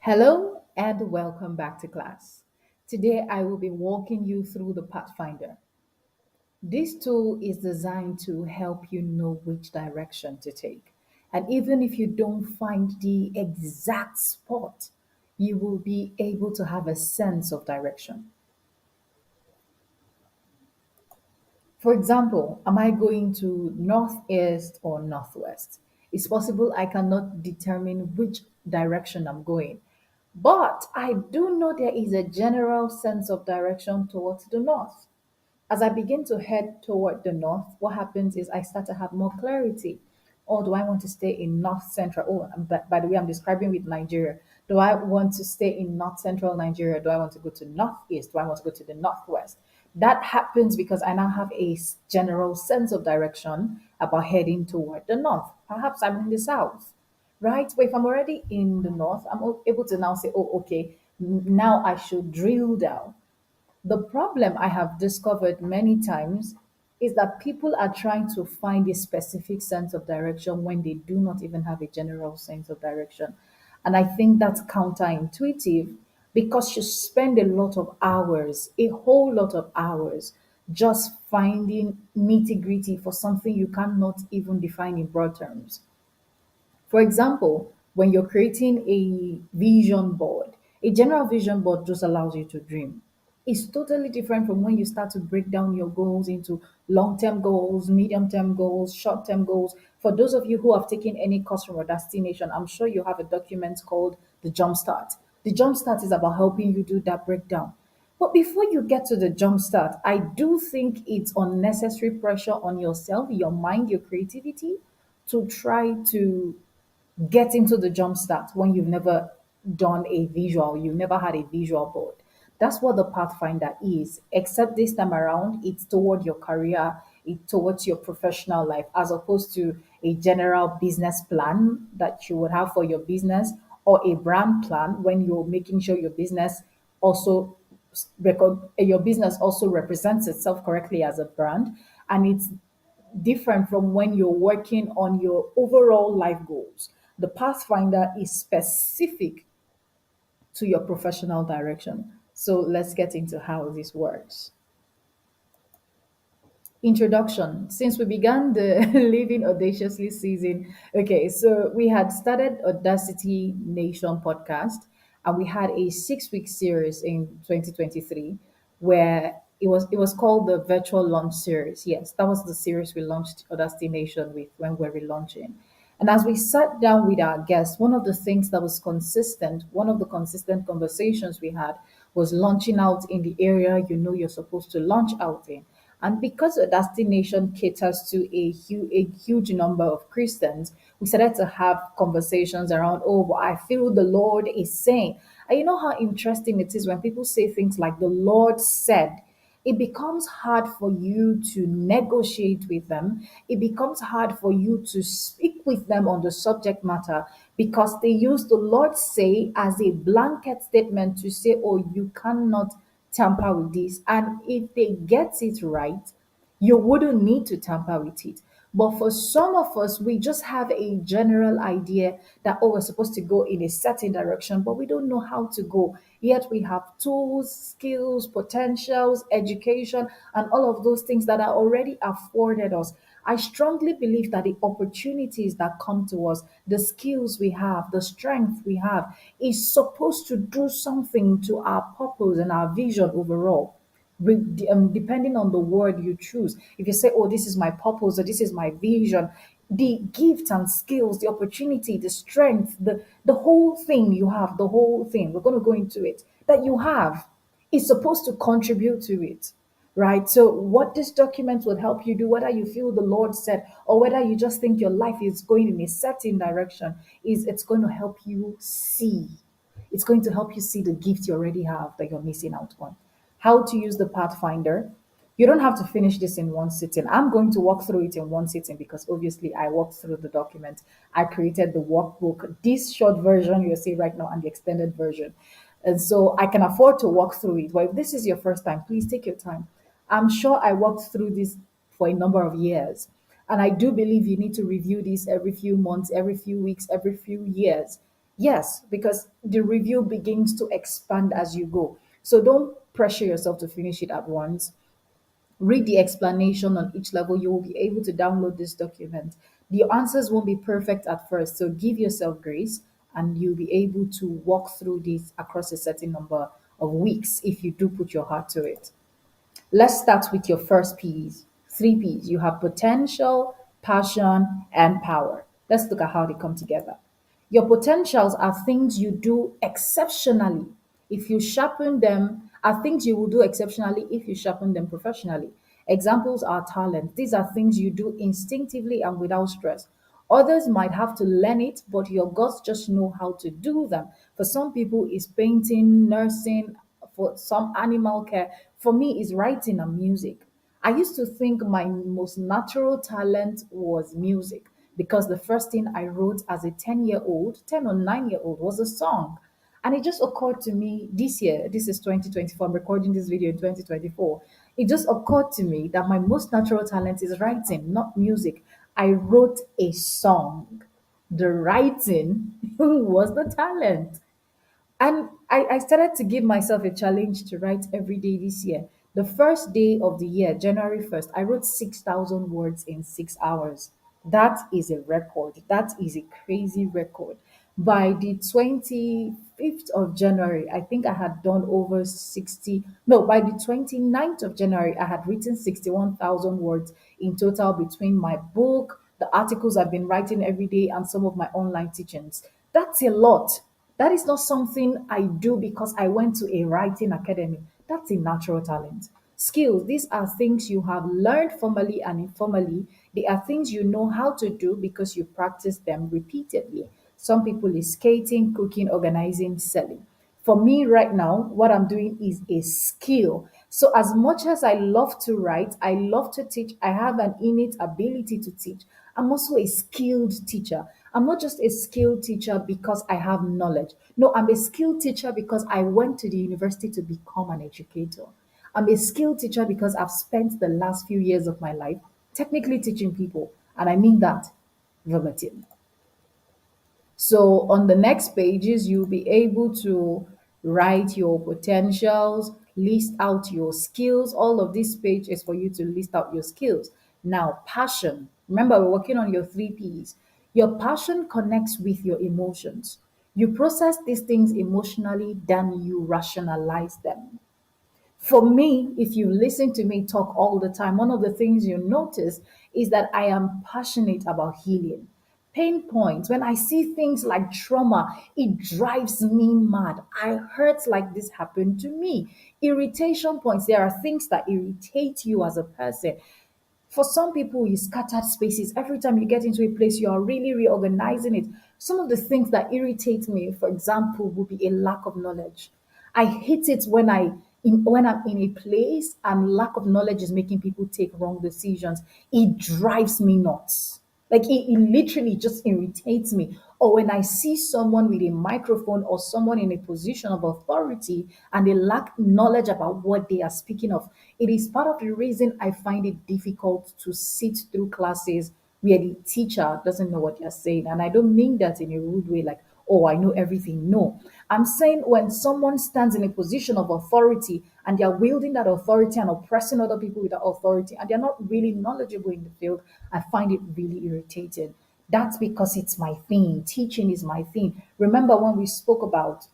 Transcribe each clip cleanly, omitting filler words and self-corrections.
Hello and welcome back to class. Today I will be walking you through the Pathfinder. This tool is designed to help you know which direction to take. And even if you don't find the exact spot, you will be able to have a sense of direction. For example, am I going to northeast or northwest? It's possible I cannot determine which direction I'm going, but I do know there is a general sense of direction towards the north. As I begin to head toward the north, what happens is I start to have more clarity. Or do I want to stay in north central? Oh, by the way, I'm describing with Nigeria. Do I want to stay in north central Nigeria? Do I want to go to northeast? Do I want to go to the northwest? That happens because I now have a general sense of direction about heading toward the north. Perhaps I'm in the south, right? But if I'm already in the north, I'm able to now say, oh, okay, now I should drill down. The problem I have discovered many times is that people are trying to find a specific sense of direction when they do not even have a general sense of direction. And I think that's counterintuitive because you spend a lot of hours, a whole lot of hours, just finding nitty gritty for something you cannot even define in broad terms. For example, when you're creating a vision board, a general vision board just allows you to dream. It's totally different from when you start to break down your goals into long term goals, medium term goals, short term goals. For those of you who have taken any course from Audacity Nation, I'm sure you have a document called the Jumpstart. The Jumpstart is about helping you do that breakdown. But before you get to the jumpstart, I do think it's unnecessary pressure on yourself, your mind, your creativity to try to get into the jump start when you've never done a visual, you've never had a visual board. That's what the Pathfinder is, except this time around, it's toward your career, it's towards your professional life, as opposed to a general business plan that you would have for your business or a brand plan when you're making sure your business also your business also represents itself correctly as a brand, and it's different from when you're working on your overall life goals. The Pathfinder is specific to your professional direction. So let's get into how this works. Introduction. Since we began the Living Audaciously season, okay, so we had started Audacity Nation podcast and we had a 6 week series in 2023 where it was called the Virtual Launch Series. Yes, that was the series we launched Audacity Nation with when we're relaunching. And as we sat down with our guests, one of the things that was consistent, one of the consistent conversations we had was launching out in the area you know you're supposed to launch out in. And because the destination caters to a huge number of Christians, we started to have conversations around, oh, well, I feel the Lord is saying. And you know how interesting it is when people say things like the Lord said, it becomes hard for you to negotiate with them. It becomes hard for you to speak with them on the subject matter because they use the Lord say as a blanket statement to say, oh, you cannot tamper with this. And if they get it right, you wouldn't need to tamper with it. But for some of us, we just have a general idea that, oh, we're supposed to go in a certain direction, but we don't know how to go. Yet we have tools, skills, potentials, education, and all of those things that are already afforded us. I strongly believe that the opportunities that come to us, the skills we have, the strength we have, is supposed to do something to our purpose and our vision overall. Depending on the word you choose. If you say, oh, this is my purpose or this is my vision, the gifts and skills, the opportunity, the strength, the whole thing you have, the whole thing, we're going to go into it, that you have is supposed to contribute to it. Right. So, what this document would help you do, whether you feel the Lord said or whether you just think your life is going in a certain direction, is it's going to help you see. It's going to help you see the gift you already have that you're missing out on. How to use the Pathfinder. You don't have to finish this in one sitting. I'm going to walk through it in one sitting because obviously I walked through the document. I created the workbook, this short version you see right now, and the extended version. And so I can afford to walk through it. But if this is your first time, please take your time. I'm sure I walked through this for a number of years. And I do believe you need to review this every few months, every few weeks, every few years. Yes, because the review begins to expand as you go. So don't pressure yourself to finish it at once. Read the explanation on each level. You will be able to download this document. The answers won't be perfect at first, so give yourself grace and you'll be able to walk through this across a certain number of weeks if you do put your heart to it. Let's start with your first P's. Three P's. You have potential, passion, and power. Let's look at how they come together. Your potentials are things you do exceptionally. If you sharpen them, are things you will do exceptionally if you sharpen them professionally. Examples are talent. These are things you do instinctively and without stress. Others might have to learn it, but your guts just know how to do them. For some people, it's painting, nursing, for some animal care. For me, it's writing and music. I used to think my most natural talent was music because the first thing I wrote as a 10-year-old, 10 or 9-year old, was a song. And it just occurred to me this year, this is 2024, I'm recording this video in 2024. It just occurred to me that my most natural talent is writing, not music. I wrote a song. The writing was the talent. And I started to give myself a challenge to write every day this year. The first day of the year, January 1st, I wrote 6,000 words in 6 hours. That is a record. That is a crazy record. By the 25th of January, I think I had done over 60. No, by the 29th of January, I had written 61,000 words in total between my book, the articles I've been writing every day, and some of my online teachings. That's a lot. That is not something I do because I went to a writing academy. That's a natural talent. Skills, these are things you have learned formally and informally. They are things you know how to do because you practice them repeatedly. Some people is skating, cooking, organizing, selling. For me right now, what I'm doing is a skill. So as much as I love to write, I love to teach, I have an innate ability to teach. I'm also a skilled teacher. I'm not just a skilled teacher because I have knowledge. No, I'm a skilled teacher because I went to the university to become an educator. I'm a skilled teacher because I've spent the last few years of my life technically teaching people. And I mean that verbatim. So on the next pages, you'll be able to write your potentials, list out your skills. All of this page is for you to list out your skills. Now, passion. Remember, we're working on your three P's. Your passion connects with your emotions. You process these things emotionally, then you rationalize them. For me, if you listen to me talk all the time, one of the things you notice is that I am passionate about healing. Pain points, when I see things like trauma, it drives me mad. I hurt like this happened to me. Irritation points, there are things that irritate you as a person. For some people, you scattered spaces. Every time you get into a place, you are really reorganizing it. Some of the things that irritate me, for example, would be a lack of knowledge. I hate it when I'm in a place and lack of knowledge is making people take wrong decisions. It drives me nuts. Like it literally just irritates me. Or when I see someone with a microphone or someone in a position of authority and they lack knowledge about what they are speaking of, it is part of the reason I find it difficult to sit through classes where the teacher doesn't know what they're saying. And I don't mean that in a rude way, like, oh, I know everything. No, I'm saying when someone stands in a position of authority and they're wielding that authority and oppressing other people with that authority and they're not really knowledgeable in the field, I find it really irritating. That's because it's my thing. Teaching is my thing. Remember when we spoke about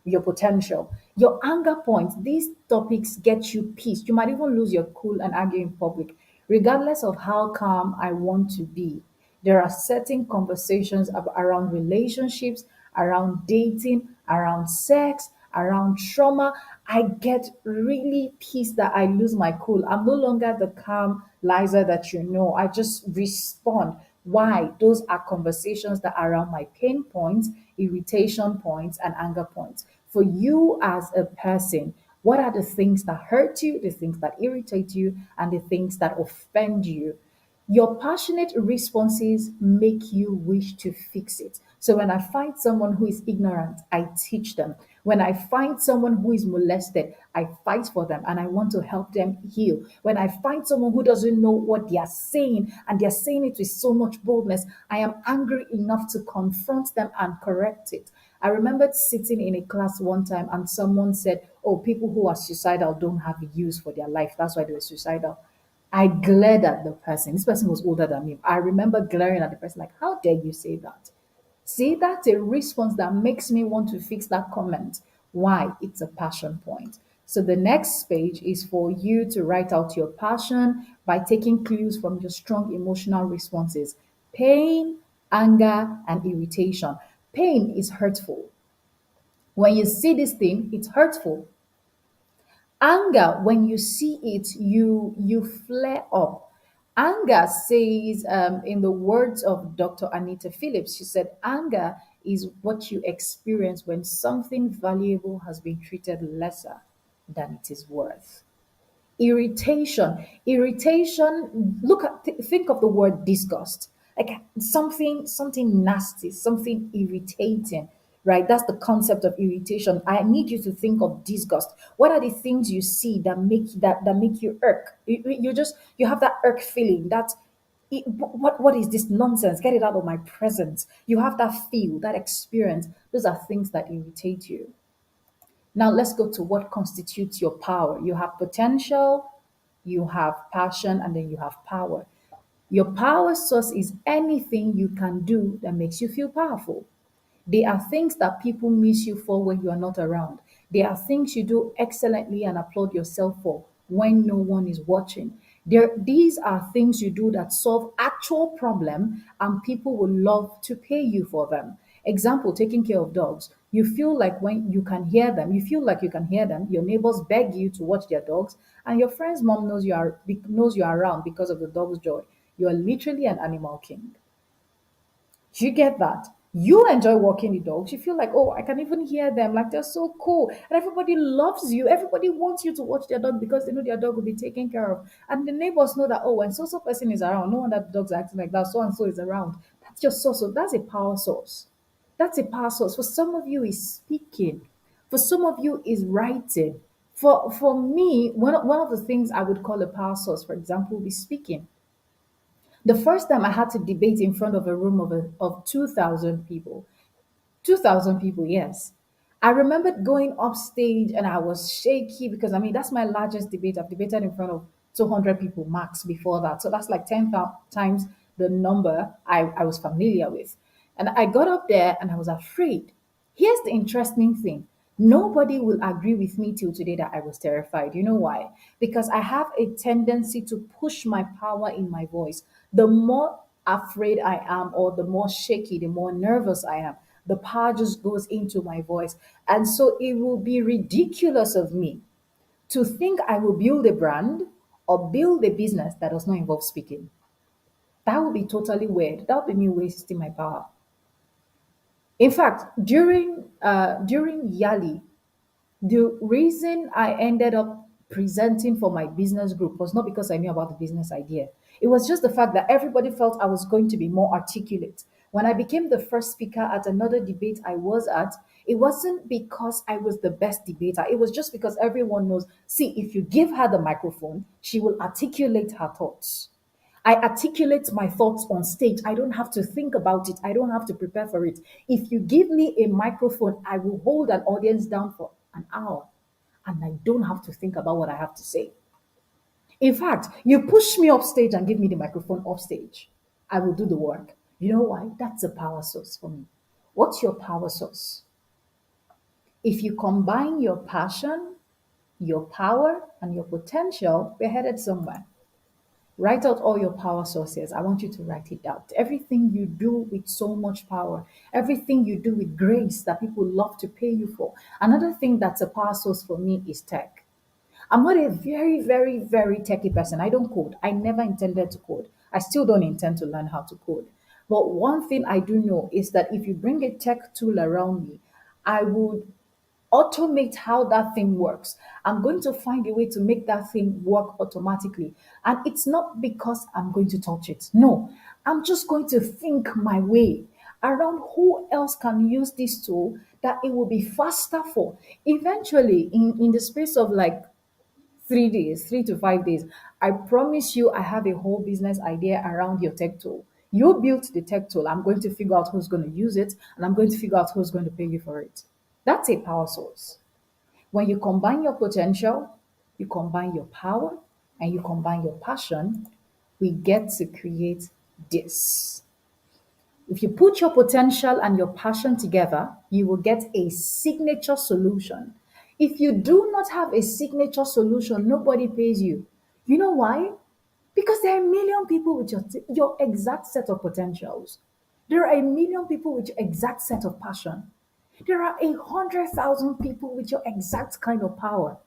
your potential, your anger points, these topics get you pissed. You might even lose your cool and argue in public, regardless of how calm I want to be. There are certain conversations around relationships, around dating, around sex, around trauma. I get really pissed that I lose my cool. I'm no longer the calm Liza that you know. I just respond. Why? Those are conversations that are around my pain points, irritation points, and anger points. For you as a person, what are the things that hurt you, the things that irritate you, and the things that offend you? Your passionate responses make you wish to fix it. So when I find someone who is ignorant, I teach them. When I find someone who is molested, I fight for them and I want to help them heal. When I find someone who doesn't know what they are saying and they're saying it with so much boldness, I am angry enough to confront them and correct it. I remembered sitting in a class one time and someone said, "Oh, people who are suicidal don't have use for their life. That's why they were suicidal." I glared at the person. This person was older than me. I remember glaring at the person like, "How dare you say that?" See, that's a response that makes me want to fix that comment. Why? It's a passion point. So the next page is for you to write out your passion by taking clues from your strong emotional responses: pain, anger, and irritation. Pain is hurtful. When you see this thing, it's hurtful. Anger, when you see it, you flare up. Anger says, in the words of Dr. Anita Phillips, she said, anger is what you experience when something valuable has been treated lesser than it is worth. Irritation, look at, think of the word disgust, like something nasty, something irritating, right? That's the concept of irritation. I need you to think of disgust. What are the things you see that make you irk? You have that irk feeling, that what is this nonsense? Get it out of my presence. You have that feel, that experience. Those are things that irritate you. Now let's go to what constitutes your power. You have potential, you have passion, and then you have power. Your power source is anything you can do that makes you feel powerful. They are things that people miss you for when you are not around. They are things you do excellently and applaud yourself for when no one is watching. These are things you do that solve actual problem and people will love to pay you for them. Example, taking care of dogs. You feel like when you can hear them, you feel like you can hear them. Your neighbors beg you to watch their dogs, and your friend's mom knows you are around because of the dog's joy. You are literally an animal king. Do you get that? You enjoy walking the dogs. You feel like, oh, I can even hear them. Like they're so cool. And everybody loves you. Everybody wants you to watch their dog because they know their dog will be taken care of. And the neighbors know that, oh, when so person is around, no wonder the dog's acting like that, so and so is around. That's your source. So that's a power source. That's a power source. For some of you is speaking. For some of you is writing. For me, one of the things I would call a power source, for example, would be speaking. The first time I had to debate in front of a room of 2,000 people, 2,000 people, yes. I remembered going up stage and I was shaky because I mean, that's my largest debate. I've debated in front of 200 people max before that. So that's like 10 times the number I was familiar with. And I got up there and I was afraid. Here's the interesting thing: nobody will agree with me till today that I was terrified. You know why? Because I have a tendency to push my power in my voice. The more afraid I am, or the more shaky, the more nervous I am, the power just goes into my voice. And so it will be ridiculous of me to think I will build a brand or build a business that does not involve speaking. That would be totally weird. That would be me wasting my power. In fact, during Yali, the reason I ended up presenting for my business group was not because I knew about the business idea. It was just the fact that everybody felt I was going to be more articulate. When I became the first speaker at another debate I was at, it wasn't because I was the best debater. It was just because everyone knows, see, if you give her the microphone, she will articulate her thoughts. I articulate my thoughts on stage. I don't have to think about it. I don't have to prepare for it. If you give me a microphone, I will hold an audience down for an hour and I don't have to think about what I have to say. In fact, you push me off stage and give me the microphone off stage. I will do the work. You know why? That's a power source for me. What's your power source? If you combine your passion, your power, and your potential, we're headed somewhere. Write out all your power sources. I want you to write it out. Everything you do with so much power, everything you do with grace that people love to pay you for. Another thing that's a power source for me is tech. I'm not a very, very, very techy person. I don't code. I never intended to code. I still don't intend to learn how to code. But one thing I do know is that if you bring a tech tool around me, I would automate how that thing works. I'm going to find a way to make that thing work automatically. And it's not because I'm going to touch it. No, I'm just going to think my way. around who else can use this tool that it will be faster for. Eventually, in the space of like 3 days, 3 to 5 days, I promise you, I have a whole business idea around your tech tool. You built the tech tool. I'm going to figure out who's going to use it, and I'm going to figure out who's going to pay you for it. That's a power source. When you combine your potential, you combine your power, and you combine your passion, we get to create this. If you put your potential and your passion together, you will get a signature solution. If you do not have a signature solution, nobody pays you. You know why? Because there are a million people with your exact set of potentials. There are a million people with your exact set of passion. There are 100,000 people with your exact kind of power.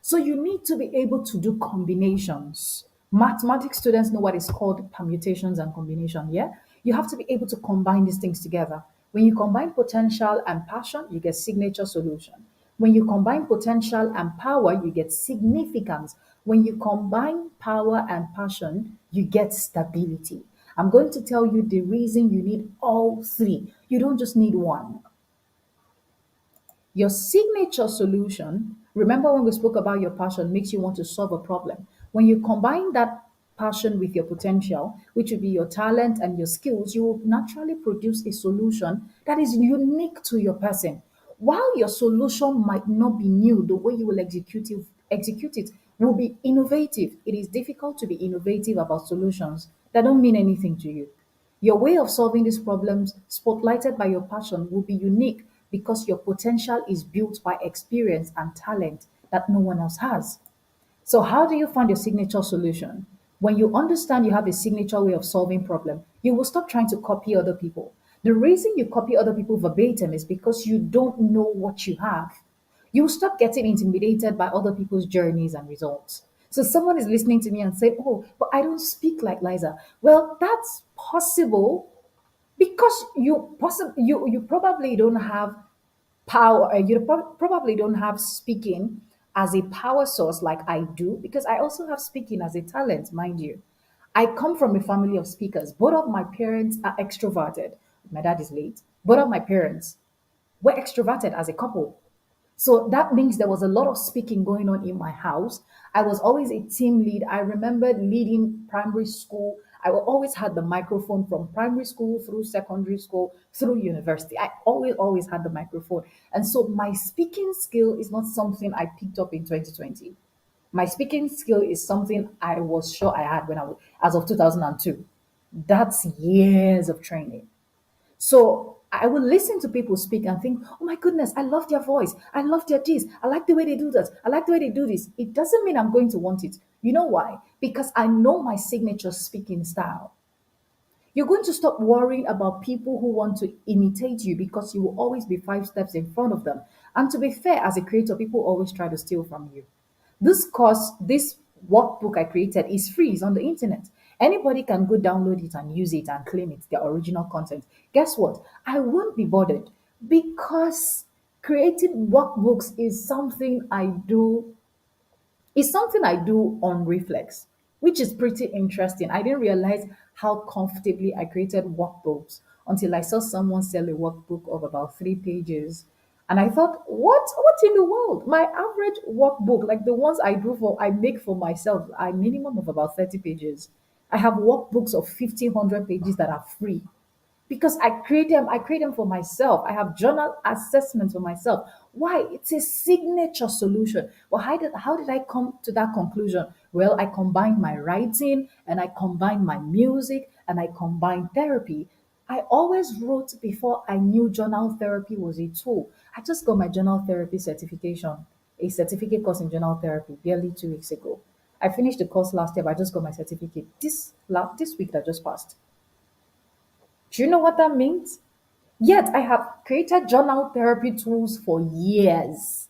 So you need to be able to do combinations. Mathematics students know what is called permutations and combination, yeah? You have to be able to combine these things together. When you combine potential and passion, you get signature solution. When you combine potential and power, you get significance. When you combine power and passion, you get stability. I'm going to tell you the reason you need all three. You don't just need one. Your signature solution, remember when we spoke about your passion, makes you want to solve a problem. When you combine that passion with your potential, which would be your talent and your skills, you will naturally produce a solution that is unique to your person. While your solution might not be new, the way you will execute it will be innovative. It is difficult to be innovative about solutions that don't mean anything to you. Your way of solving these problems, spotlighted by your passion, will be unique because your potential is built by experience and talent that no one else has. So how do you find your signature solution? When you understand you have a signature way of solving problem, you will stop trying to copy other people. The reason you copy other people verbatim is because you don't know what you have. You will stop getting intimidated by other people's journeys and results. So someone is listening to me and say, "Oh, but I don't speak like Liza." Well, that's possible because you probably don't have power. You probably don't have speaking as a power source like I do, because I also have speaking as a talent, mind you. I come from a family of speakers. Both of my parents are extroverted. My dad is late. Both of my parents were extroverted as a couple. So that means there was a lot of speaking going on in my house. I was always a team lead. I remember leading primary school. I always had the microphone from primary school through secondary school through university. I always had the microphone. And so my speaking skill is not something I picked up in 2020. My speaking skill is something I was sure I had when I was, as of 2002. That's years of training. So I will listen to people speak and think, oh my goodness, I love their voice. I love their this. I like the way they do that. I like the way they do this. It doesn't mean I'm going to want it. You know why? Because I know my signature speaking style. You're going to stop worrying about people who want to imitate you because you will always be 5 steps in front of them. And to be fair, as a creator, people always try to steal from you. This course, this workbook I created is free, it's on the internet. Anybody can go download it and use it and claim it's their original content. Guess what? I won't be bothered because creating workbooks is something I do it's something I do on reflex, which is pretty interesting. I didn't realize how comfortably I created workbooks until I saw someone sell a workbook of about 3 pages. And I thought, what in the world? My average workbook, like the ones I make for myself, are minimum of about 30 pages. I have workbooks of 50, 100 pages that are free because I create them for myself. I have journal assessments for myself. Why? It's a signature solution. Well, how did I come to that conclusion? Well, I combined my writing and I combined my music and I combined therapy. I always wrote before I knew journal therapy was a tool. I just got my journal therapy certification, a certificate course in journal therapy barely 2 weeks ago. I finished the course last year, but I just got my certificate this week that just passed. Do you know what that means? Yet I have created journal therapy tools for years.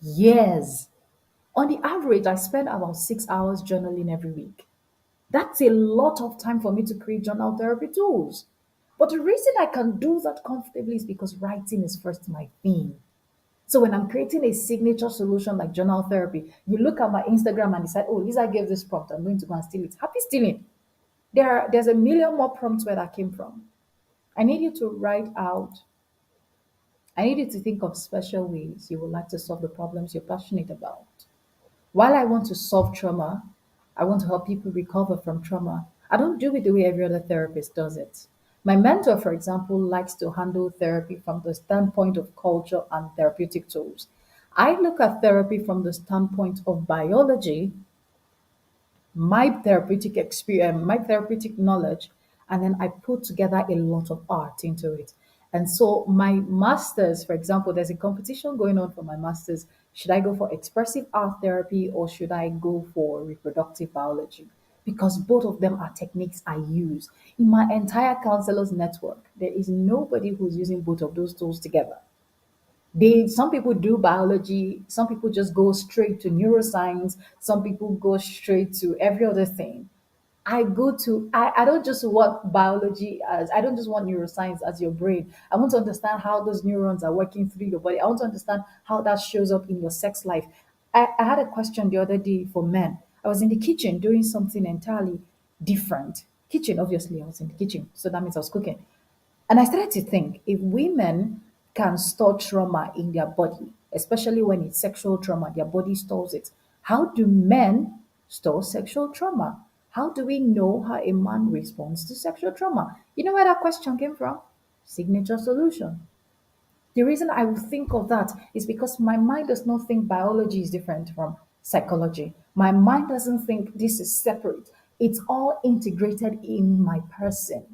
Years. On the average, I spend about 6 hours journaling every week. That's a lot of time for me to create journal therapy tools. But the reason I can do that comfortably is because writing is first my theme. So when I'm creating a signature solution like journal therapy, you look at my Instagram and decide, oh, Lisa gave this prompt. I'm going to go and steal it. Happy stealing. There's a million more prompts where that came from. I need you to write out, I need you to think of special ways you would like to solve the problems you're passionate about. While I want to solve trauma, I want to help people recover from trauma. I don't do it the way every other therapist does it. My mentor, for example, likes to handle therapy from the standpoint of culture and therapeutic tools. I look at therapy from the standpoint of biology, my therapeutic experience, my therapeutic knowledge, and then I put together a lot of art into it. And so my masters, for example, there's a competition going on for my masters. Should I go for expressive art therapy or should I go for reproductive biology? Because both of them are techniques I use. In my entire counselors network, there is nobody who's using both of those tools together. Some people do biology, some people just go straight to neuroscience, some people go straight to every other thing. I don't just want biology as I don't just want neuroscience as your brain. I want to understand how those neurons are working through your body. I want to understand how that shows up in your sex life. I had a question the other day for men. I was in the kitchen doing something entirely different. Kitchen, obviously, I was in the kitchen, so that means I was cooking. And I started to think if women can store trauma in their body, especially when it's sexual trauma, their body stores it. How do men store sexual trauma? How do we know how a man responds to sexual trauma? You know where that question came from? Signature solution. The reason I would think of that is because my mind does not think biology is different from psychology. My mind doesn't think this is separate. It's all integrated in my person.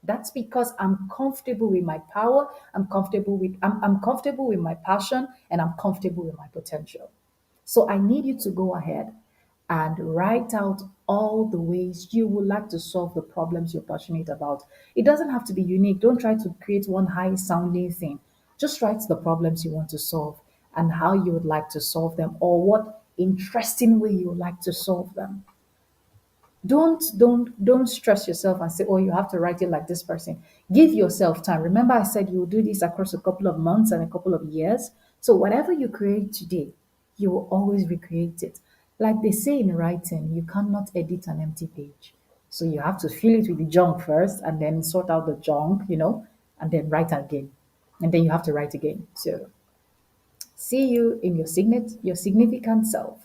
That's because I'm comfortable with my power, I'm comfortable with my passion, and I'm comfortable with my potential. So I need you to go ahead and write out all the ways you would like to solve the problems you're passionate about. It doesn't have to be unique. Don't try to create one high sounding thing. Just write the problems you want to solve and how you would like to solve them or what interesting way you would like to solve them. Don't stress yourself and say, oh, you have to write it like this person. Give yourself time. Remember I said you will do this across a couple of months and a couple of years. So whatever you create today, you will always recreate it. Like they say in writing, you cannot edit an empty page. So you have to fill it with the junk first and then sort out the junk, and then write again. And then you have to write again. So see you in your significant self.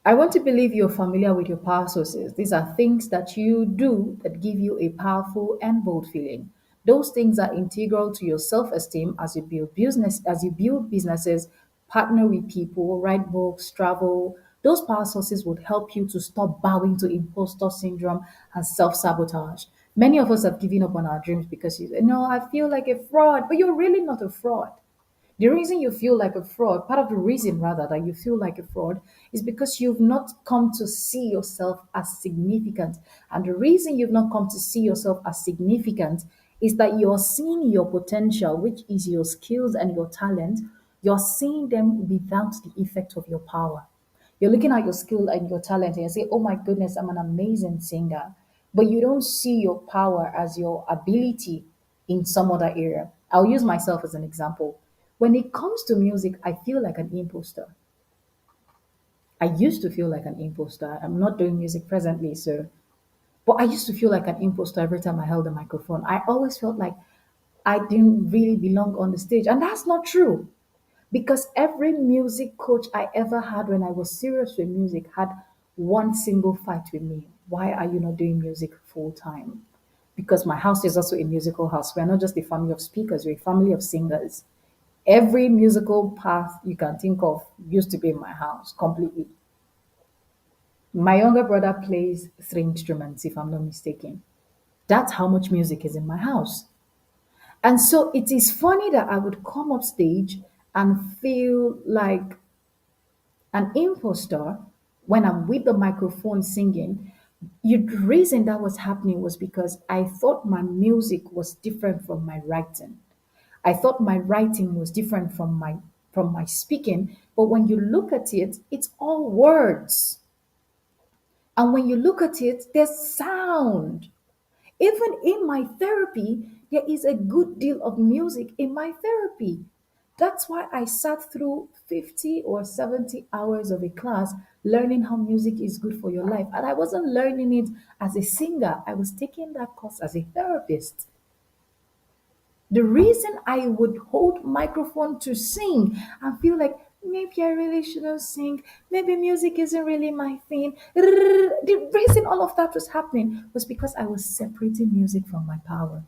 I want to believe you're familiar with your power sources. These are things that you do that give you a powerful and bold feeling. Those things are integral to your self-esteem as you build businesses, partner with people, write books, travel. Those power sources would help you to stop bowing to imposter syndrome and self-sabotage. Many of us have given up on our dreams because you say, no, I feel like a fraud, but you're really not a fraud. The reason you feel like a fraud, part of the reason rather that you feel like a fraud, is because you've not come to see yourself as significant. And the reason you've not come to see yourself as significant is that you're seeing your potential, which is your skills and your talent, you're seeing them without the effect of your power. You're looking at your skill and your talent and you say, oh my goodness, I'm an amazing singer. But you don't see your power as your ability in some other area. I'll use myself as an example. When it comes to music, I feel like an imposter. I used to feel like an imposter. I'm not doing music presently, so but I used to feel like an imposter every time I held a microphone. I always felt like I didn't really belong on the stage. And that's not true. Because every music coach I ever had when I was serious with music had one single fight with me. Why are you not doing music full time? Because my house is also a musical house. We're not just a family of speakers, we're a family of singers. Every musical path you can think of used to be in my house completely. My younger brother plays three instruments, if I'm not mistaken. That's how much music is in my house. And so it is funny that I would come up stage and feel like an imposter when I'm with the microphone singing. The reason that was happening was because I thought my music was different from my writing. I thought my writing was different from my speaking, but when you look at it, it's all words. And when you look at it, there's sound. Even in my therapy, there is a good deal of music in my therapy. That's why I sat through 50 or 70 hours of a class learning how music is good for your life. And I wasn't learning it as a singer, I was taking that course as a therapist. The reason I would hold microphone to sing and feel like maybe I really shouldn't sing, maybe music isn't really my thing. The reason all of that was happening was because I was separating music from my power.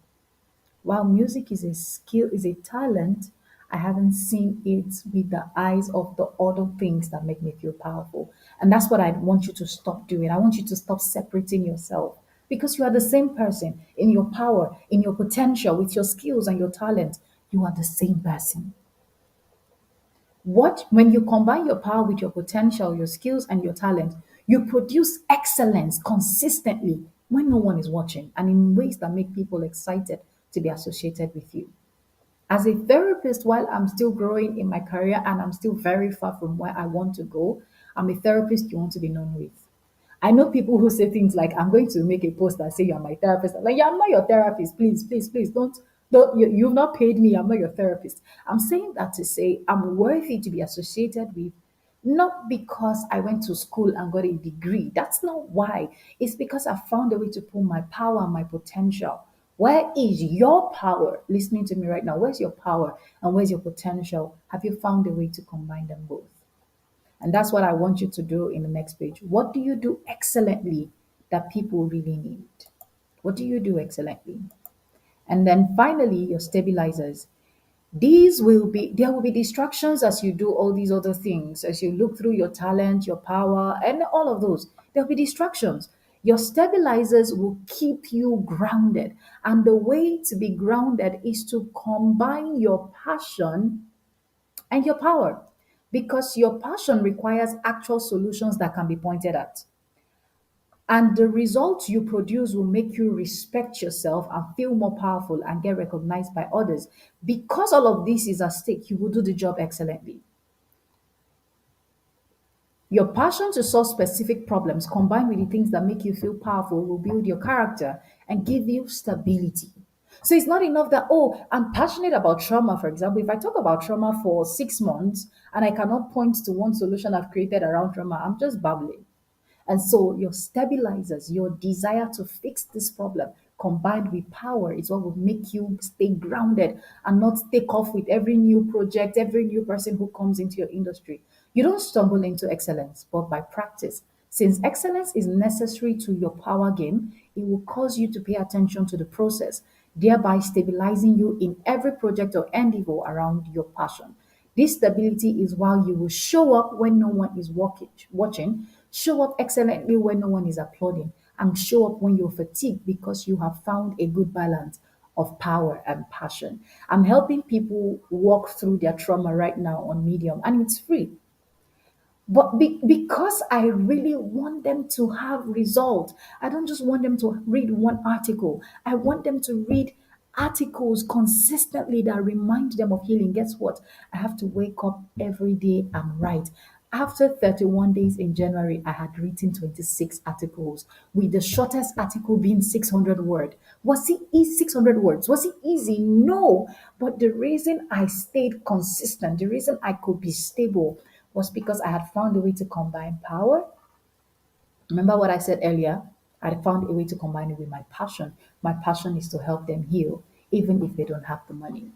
While music is a skill, is a talent, I haven't seen it with the eyes of the other things that make me feel powerful. And that's what I want you to stop doing. I want you to stop separating yourself because you are the same person in your power, in your potential, with your skills and your talent. You are the same person. What when you combine your power with your potential, your skills, and your talent, you produce excellence consistently when no one is watching and in ways that make people excited to be associated with you. As a therapist, while I'm still growing in my career and I'm still very far from where I want to go, I'm a therapist you want to be known with. I know people who say things like, I'm going to make a post that say you're my therapist. I'm like, yeah, I'm not your therapist. Please, please, please don't you've not paid me. I'm not your therapist. I'm saying that to say I'm worthy to be associated with, not because I went to school and got a degree. That's not why. It's because I found a way to pull my power and my potential. Where is your power? Listening to me right now, where's your power and where's your potential? Have you found a way to combine them both? And that's what I want you to do in the next page. What do you do excellently that people really need? What do you do excellently? And then finally, your stabilizers. There will be distractions as you do all these other things, as you look through your talent, your power, and all of those. There'll be distractions. Your stabilizers will keep you grounded. And the way to be grounded is to combine your passion and your power because your passion requires actual solutions that can be pointed at. And the results you produce will make you respect yourself and feel more powerful and get recognized by others. Because all of this is at stake, you will do the job excellently. Your passion to solve specific problems combined with the things that make you feel powerful will build your character and give you stability. So it's not enough that, oh, I'm passionate about trauma, for example. If I talk about trauma for 6 months and I cannot point to one solution I've created around trauma, I'm just babbling. And so your stabilizers, your desire to fix this problem combined with power is what will make you stay grounded and not take off with every new project, every new person who comes into your industry. You don't stumble into excellence, but by practice. Since excellence is necessary to your power game, it will cause you to pay attention to the process, thereby stabilizing you in every project or endeavor around your passion. This stability is why you will show up when no one is watching, show up excellently when no one is applauding, and show up when you're fatigued because you have found a good balance of power and passion. I'm helping people walk through their trauma right now on Medium, and it's free. But because I really want them to have results, I don't just want them to read one article. I want them to read articles consistently that remind them of healing. Guess what? I have to wake up every day and write. After 31 days in January, I had written 26 articles, with the shortest article being 600 words. Was it easy? 600 words. Was it easy? No. But the reason I stayed consistent, the reason I could be stable was because I had found a way to combine power. Remember what I said earlier? I had found a way to combine it with my passion. My passion is to help them heal, even if they don't have the money.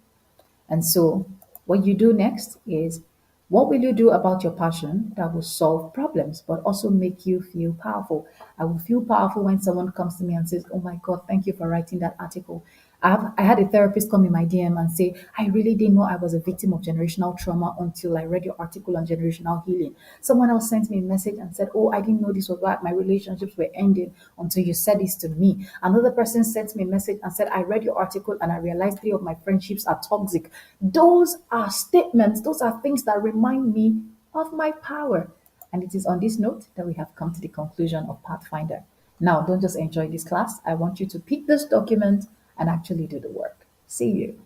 And so, what you do next is what will you do about your passion that will solve problems but also make you feel powerful? I will feel powerful when someone comes to me and says, "Oh my God, thank you for writing that article." I had a therapist come in my DM and say, "I really didn't know I was a victim of generational trauma until I read your article on generational healing." Someone else sent me a message and said, "Oh, I didn't know this was why my relationships were ending until you said this to me." Another person sent me a message and said, "I read your article and I realized 3 of my friendships are toxic." Those are statements, those are things that remind me of my power. And it is on this note that we have come to the conclusion of Pathfinder. Now, don't just enjoy this class. I want you to pick this document and actually do the work. See you.